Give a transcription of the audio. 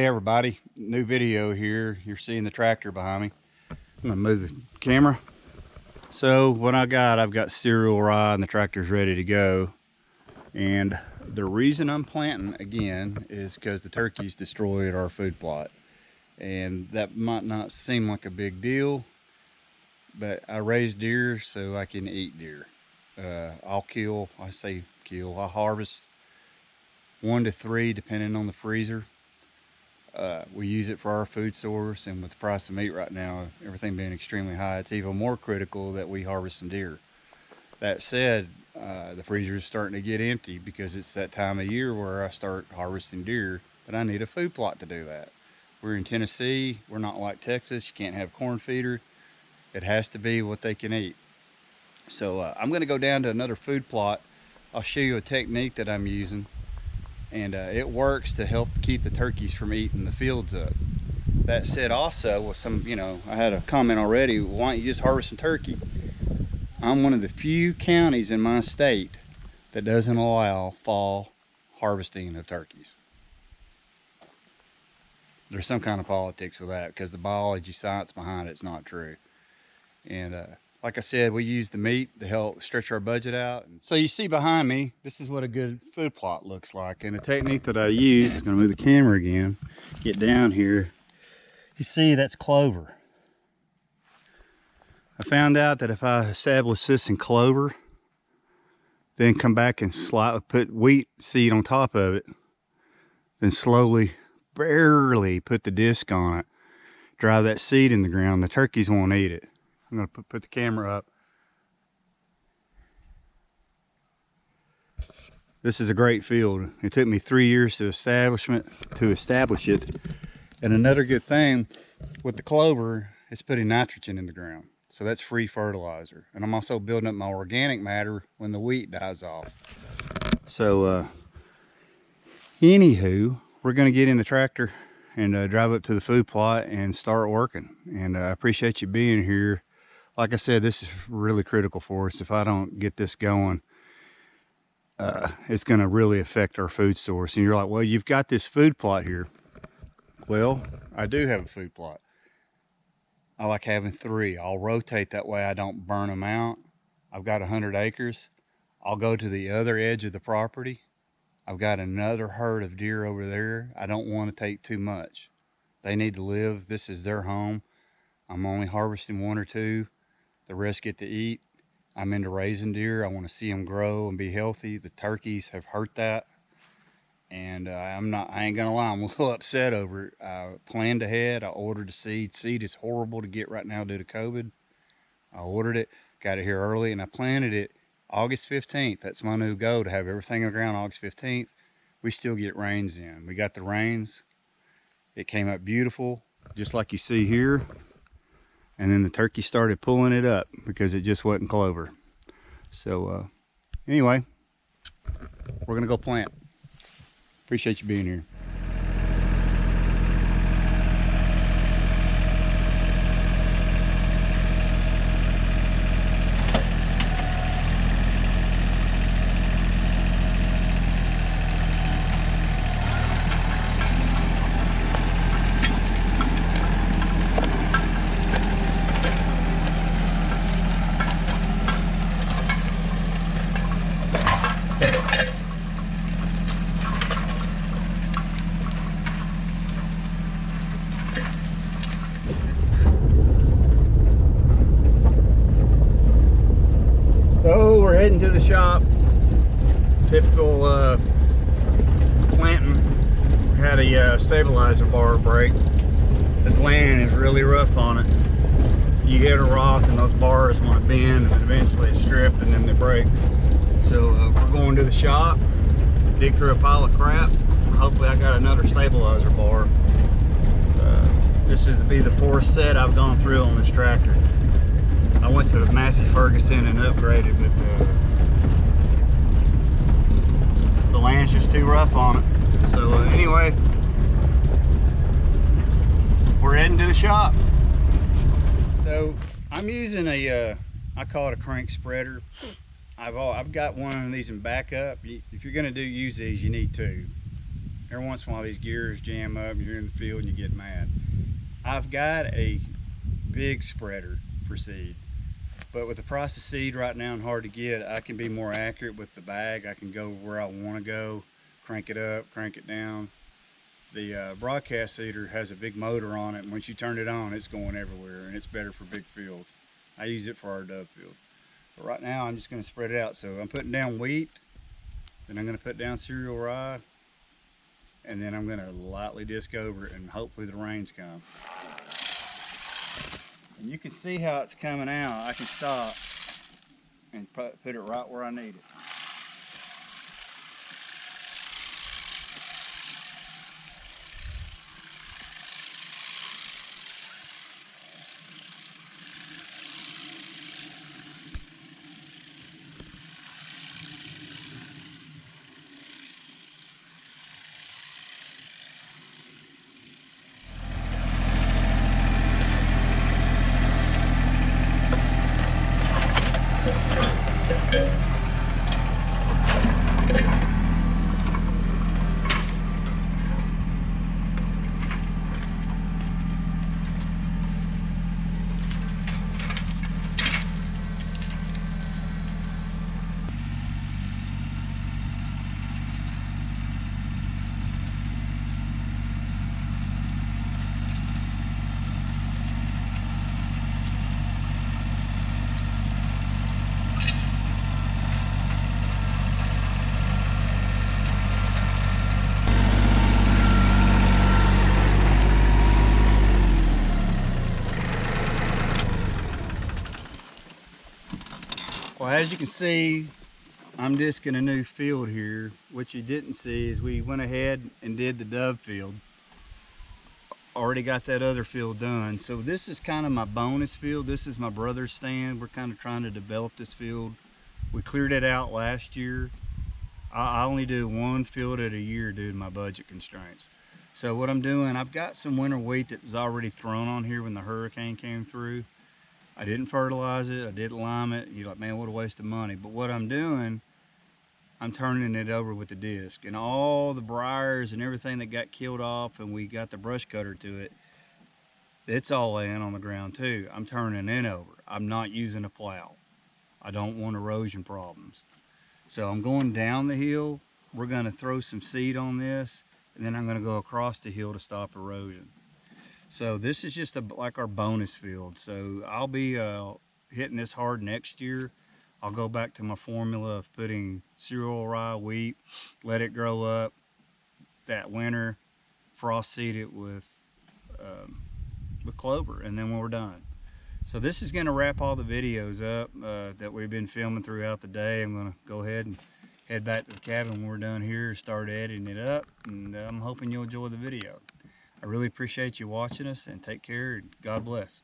Hey everybody, new video here. You're seeing the tractor behind me. I'm gonna move the camera. So what I've got cereal rye and the tractor's ready to go. And the reason I'm planting again is because the turkeys destroyed our food plot. And that might not seem like a big deal, but I raise deer so I can eat deer. I'll harvest 1 to 3 depending on the freezer. We use it for our food source, and with the price of meat right now, everything being extremely high, it's even more critical that we harvest some deer. That said, the freezer is starting to get empty because it's that time of year where I start harvesting deer, but I need a food plot to do that. We're in Tennessee. We're not like Texas. You can't have corn feeder. It has to be what they can eat. So I'm going to go down to another food plot. I'll show you a technique that I'm using. And it works to help keep the turkeys from eating the fields up. That said, also, with some, I had a comment already, why don't you just harvest some turkey? I'm one of the few counties in my state that doesn't allow fall harvesting of turkeys. There's some kind of politics with that because the biology science behind it's not true. And like I said, we use the meat to help stretch our budget out. So you see behind me, this is what a good food plot looks like. And the technique that I use, I'm gonna move the camera again, get down here. You see that's clover. I found out that if I establish this in clover, then come back and slightly put wheat seed on top of it, then slowly, barely put the disc on it, drive that seed in the ground, the turkeys won't eat it. I'm going to put the camera up. This is a great field. It took me 3 years to establish it. And another good thing with the clover, it's putting nitrogen in the ground. So that's free fertilizer. And I'm also building up my organic matter when the wheat dies off. So anywho, we're going to get in the tractor and drive up to the food plot and start working. And I appreciate you being here. Like I said, this is really critical for us. If I don't get this going, it's going to really affect our food source. And you're like, well, you've got this food plot here. Well, I do have a food plot. I like having 3. I'll rotate that way I don't burn them out. I've got 100 acres. I'll go to the other edge of the property. I've got another herd of deer over there. I don't want to take too much. They need to live. This is their home. I'm only harvesting 1 or 2. The rest get to eat. I'm into raising deer. I want to see them grow and be healthy. The turkeys have hurt that. And I ain't gonna lie, I'm a little upset over it. I planned ahead. I ordered the seed. Seed is horrible to get right now due to COVID. I ordered it, got it here early, and I planted it August 15th. That's my new goal, to have everything in the ground August 15th. We still get rains in. We got the rains. It came up beautiful, just like you see here. And then the turkey started pulling it up because it just wasn't clover. So anyway, we're gonna go plant. Appreciate you being here. So we're heading to the shop. Typical planting. We had a stabilizer bar break. This land is really rough on it. You hit a rock and those bars want to bend and eventually strip and then they break. So we're going to the shop, dig through a pile of crap. Hopefully I got another stabilizer bar. This is to be the 4th set I've gone through on this tractor. I went to Massey Ferguson and upgraded, but the land's just too rough on it. So anyway, we're heading to the shop. So I'm using I call it a crank spreader. I've got one of these in backup. If you're going to use these, you need 2. Every once in a while these gears jam up and you're in the field and you get mad. I've got a big spreader for seed, but with the price of seed right now and hard to get, I can be more accurate with the bag. I can go where I want to go, crank it up, crank it down. The broadcast seeder has a big motor on it, and once you turn it on, it's going everywhere, and it's better for big fields. I use it for our dove field. But right now, I'm just going to spread it out. So I'm putting down wheat, then I'm going to put down cereal rye, and then I'm going to lightly disc over it, and hopefully the rains come. And you can see how it's coming out. I can stop and put it right where I need it. Well, as you can see, I'm disking a new field here. What you didn't see is we went ahead and did the dove field. Already got that other field done. So this is kind of my bonus field. This is my brother's stand. We're kind of trying to develop this field. We cleared it out last year. I only do one field at a year due to my budget constraints. So what I'm doing, I've got some winter wheat that was already thrown on here when the hurricane came through. I didn't fertilize it, I didn't lime it. You're like, man, what a waste of money. But what I'm doing, I'm turning it over with the disc. And all the briars and everything that got killed off and we got the brush cutter to it, it's all laying on the ground too. I'm turning it over. I'm not using a plow. I don't want erosion problems. So I'm going down the hill. We're gonna throw some seed on this, and then I'm gonna go across the hill to stop erosion. So this is just like our bonus field. So I'll be hitting this hard next year. I'll go back to my formula of putting cereal rye, wheat, let it grow up that winter, frost seed it with clover, and then we're done. So this is going to wrap all the videos up that we've been filming throughout the day. I'm going to go ahead and head back to the cabin when we're done here, start editing it up, and I'm hoping you'll enjoy the video. I really appreciate you watching us, and take care, and God bless.